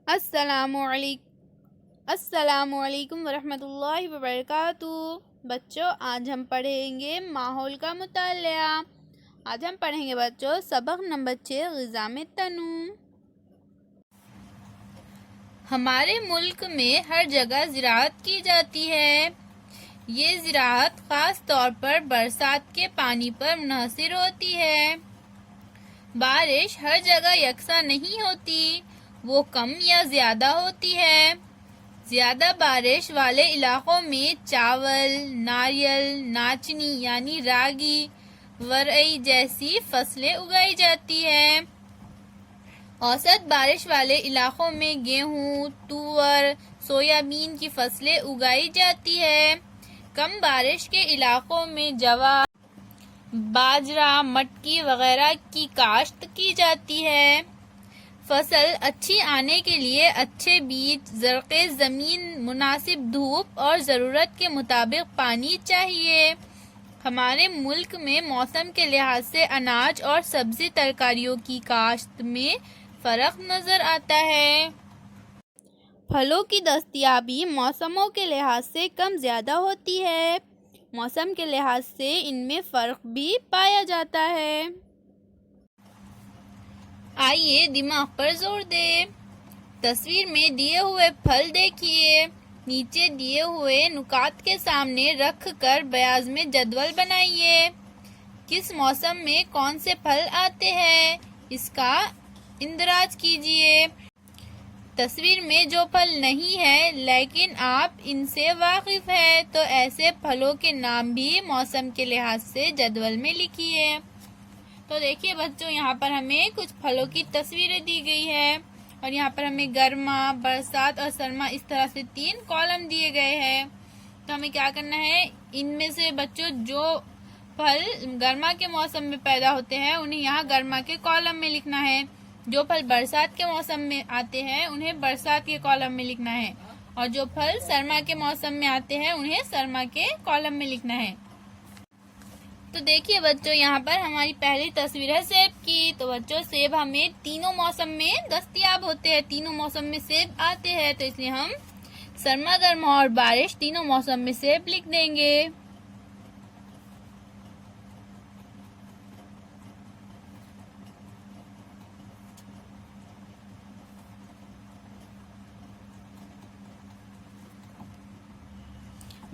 अस्सलामुअलैकुम वरहमतुल्लाहि वबरकातुहू। बच्चों, आज हम पढ़ेंगे माहौल का मुतालिया। आज हम पढ़ेंगे बच्चों सबक नंबर 6 ग़िज़ा में तनूम। हमारे मुल्क में हर जगह ज़राअत की जाती है। ये ज़राअत ख़ास तौर पर बरसात के पानी पर मुनहसर होती है। बारिश हर जगह यकसा नहीं होती, वो कम या ज़्यादा होती है। ज़्यादा बारिश वाले इलाकों में चावल, नारियल, नाचनी यानी रागी, वरई जैसी फसलें उगाई जाती है। औसत बारिश वाले इलाकों में गेहूं, तुअर, सोयाबीन की फसलें उगाई जाती है। कम बारिश के इलाकों में जवार, बाजरा, मटकी वगैरह की काश्त की जाती है। फसल अच्छी आने के लिए अच्छे बीज, ज़रख़ेज़ ज़मीन, मुनासिब धूप और ज़रूरत के मुताबिक पानी चाहिए। हमारे मुल्क में मौसम के लिहाज से अनाज और सब्ज़ी तरकारियों की काश्त में फ़र्क नज़र आता है। फलों की दस्तयाबी मौसमों के लिहाज से कम ज़्यादा होती है। मौसम के लिहाज से इनमें फ़र्क भी पाया जाता है। आइए दिमाग पर जोर दें। तस्वीर में दिए हुए फल देखिए। नीचे दिए हुए नुकात के सामने रख कर बयाज में जदवल बनाइए। किस मौसम में कौन से फल आते हैं, इसका इंदराज कीजिए। तस्वीर में जो फल नहीं है लेकिन आप इनसे वाकिफ हैं, तो ऐसे फलों के नाम भी मौसम के लिहाज से जदवल में लिखिए। तो देखिए बच्चों, यहाँ पर हमें कुछ फलों की तस्वीरें दी गई है और यहाँ पर हमें गर्मा, बरसात और सरमा इस तरह से 3 कॉलम दिए गए हैं। तो हमें क्या करना है, इनमें से बच्चों जो फल गर्मा के मौसम में पैदा होते हैं उन्हें यहाँ गर्मा के कॉलम में लिखना है। जो फल बरसात के मौसम में आते हैं उन्हें बरसात के कॉलम में लिखना है और जो फल सरमा के मौसम में आते हैं उन्हें सरमा के कॉलम में लिखना है। तो देखिए बच्चों, यहाँ पर हमारी पहली तस्वीर है सेब की। तो बच्चों, सेब हमें तीनों मौसम में दस्तयाब होते हैं, तीनों मौसम में सेब आते हैं, तो इसलिए हम सरमा, गर्मा और बारिश तीनों मौसम में सेब लिख देंगे।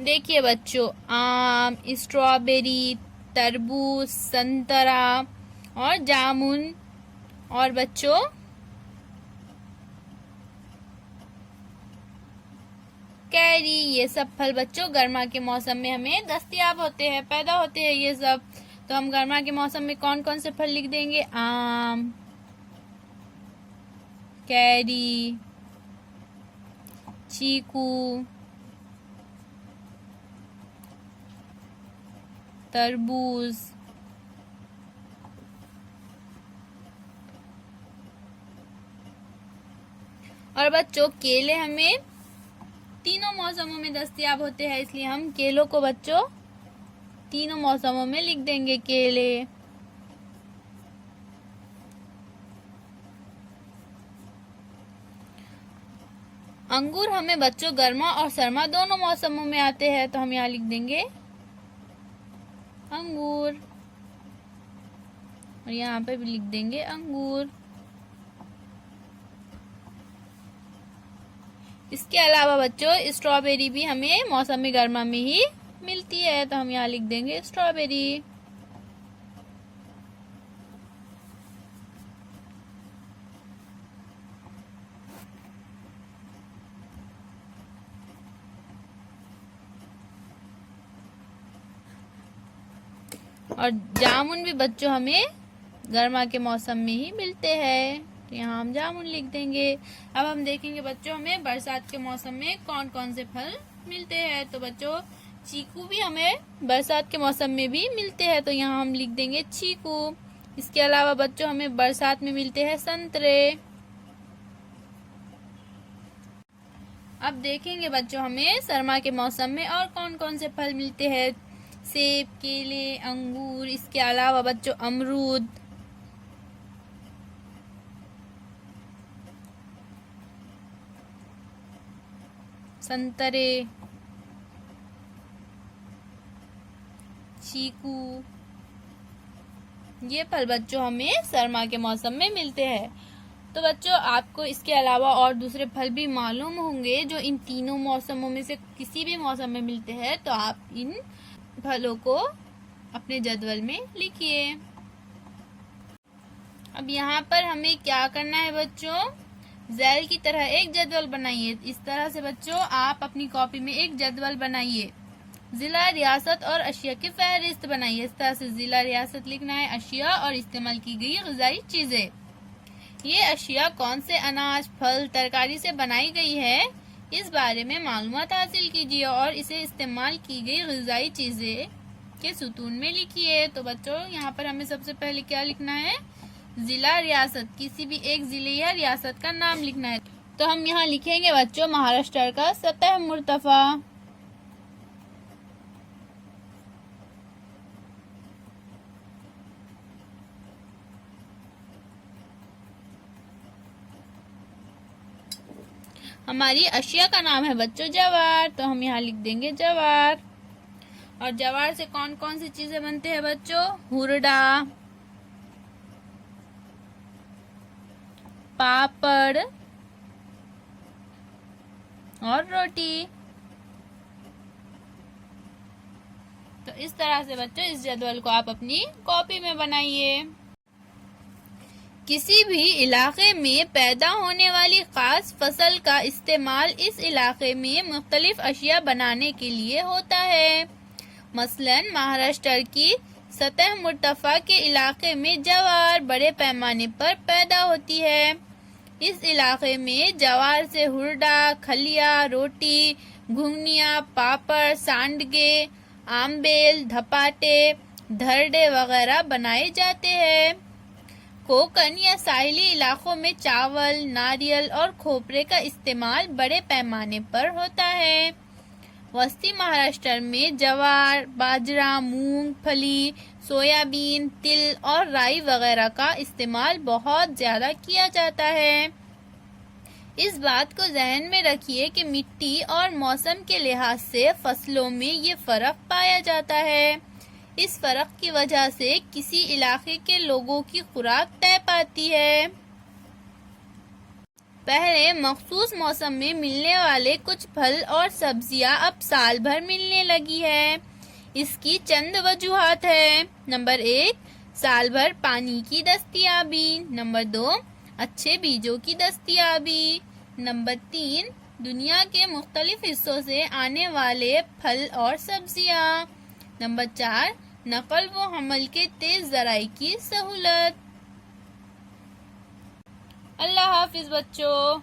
देखिए बच्चों, आम, स्ट्रॉबेरी, तरबूज, संतरा और जामुन और बच्चों कैरी, ये सब फल बच्चों गर्मा के मौसम में हमें दस्तयाब होते हैं, पैदा होते हैं ये सब। तो हम गर्मा के मौसम में कौन कौन से फल लिख देंगे, आम, कैरी, चीकू, तरबूज, और बच्चों केले हमें तीनों मौसमों में दस्तयाब होते हैं, इसलिए हम केलों को बच्चों तीनों मौसमों में लिख देंगे, केले। अंगूर हमें बच्चों गर्मा और सरमा दोनों मौसमों में आते हैं, तो हम यहाँ लिख देंगे अंगूर और यहाँ पे भी लिख देंगे अंगूर। इसके अलावा बच्चों स्ट्रॉबेरी भी हमें मौसमी गर्मा में ही मिलती है, तो हम यहाँ लिख देंगे स्ट्रॉबेरी। और जामुन भी बच्चों हमें गर्मा के मौसम में ही मिलते हैं, तो यहाँ हम जामुन लिख देंगे। अब हम देखेंगे बच्चों हमें बरसात के मौसम में कौन कौन से फल मिलते हैं। तो बच्चों चीकू भी हमें बरसात के मौसम में भी मिलते हैं, तो यहाँ हम लिख देंगे चीकू। इसके अलावा बच्चों हमें बरसात में मिलते हैं संतरे। अब देखेंगे बच्चों हमें सरमा के मौसम में और कौन कौन से फल मिलते हैं, सेब, केले, अंगूर, इसके अलावा बच्चों अमरूद, संतरे, चीकू, ये फल बच्चों हमें सरमा के मौसम में मिलते हैं। तो बच्चों आपको इसके अलावा और दूसरे फल भी मालूम होंगे जो इन तीनों मौसमों में से किसी भी मौसम में मिलते हैं, तो आप इन फलों को अपने जदवल में लिखिए। अब यहाँ पर हमें क्या करना है बच्चों, ज़ैल की तरह एक जदवल बनाइए। इस तरह से बच्चों आप अपनी कॉपी में एक जदवल बनाइए। जिला, रियासत और अशिया की फहरिस्त बनाइए। इस तरह से जिला, रियासत लिखना है, अशिया और इस्तेमाल की गई ग़िज़ाई चीजें। ये अशिया कौन से अनाज, फल, तरकारी से बनाई गई है, इस बारे में मालूमात हासिल कीजिए और इसे इस्तेमाल की गई ग़िज़ाई चीजें के सुतून में लिखिए। तो बच्चों यहाँ पर हमें सबसे पहले क्या लिखना है, जिला, रियासत, किसी भी एक जिले या रियासत का नाम लिखना है। तो हम यहाँ लिखेंगे बच्चों महाराष्ट्र का सतह मुर्तफा, हमारी अशिया का नाम है बच्चों जवार, तो हम यहाँ लिख देंगे जवार। और जवार से कौन कौन सी चीजें बनते हैं बच्चों, हुरडा, पापड़ और रोटी। तो इस तरह से बच्चों इस जदवल को आप अपनी कॉपी में बनाइए। किसी भी इलाके में पैदा होने वाली खास फसल का इस्तेमाल इस इलाके में मुख्तलिफ अशिया बनाने के लिए होता है। मसलन महाराष्ट्र की सतह मुर्तफा के इलाके में जवार बड़े पैमाने पर पैदा होती है। इस इलाके में जवार से हुरडा, खलिया, रोटी, घुंगनिया, पापड़, सांडगे, आमबेल, धपाटे, धरडे वगैरह बनाए जाते हैं। कोकन या साहिली इलाकों में चावल, नारियल और खोपरे का इस्तेमाल बड़े पैमाने पर होता है। वस्ती महाराष्ट्र में जवार, बाजरा, मूंगफली, सोयाबीन, तिल और राई वगैरह का इस्तेमाल बहुत ज्यादा किया जाता है। इस बात को ज़हन में रखिए कि मिट्टी और मौसम के लिहाज से फसलों में ये फर्क पाया जाता है। इस फर्क की वजह से किसी इलाके के लोगों की खुराक तय पाती है। पहले मखसूस मौसम में मिलने वाले कुछ फल और सब्जियां अब साल भर मिलने लगी है। इसकी चंद वजूहात है। नंबर 1, साल भर पानी की दस्तयाबी। नंबर 2, अच्छे बीजों की दस्तयाबी। नंबर 3, दुनिया के मुख्तलिफ हिस्सों से आने वाले फल और सब्जियां। नंबर 4, नकल व हमल के तेज ज़राई की सहूलत। अल्लाह हाफिज बच्चों।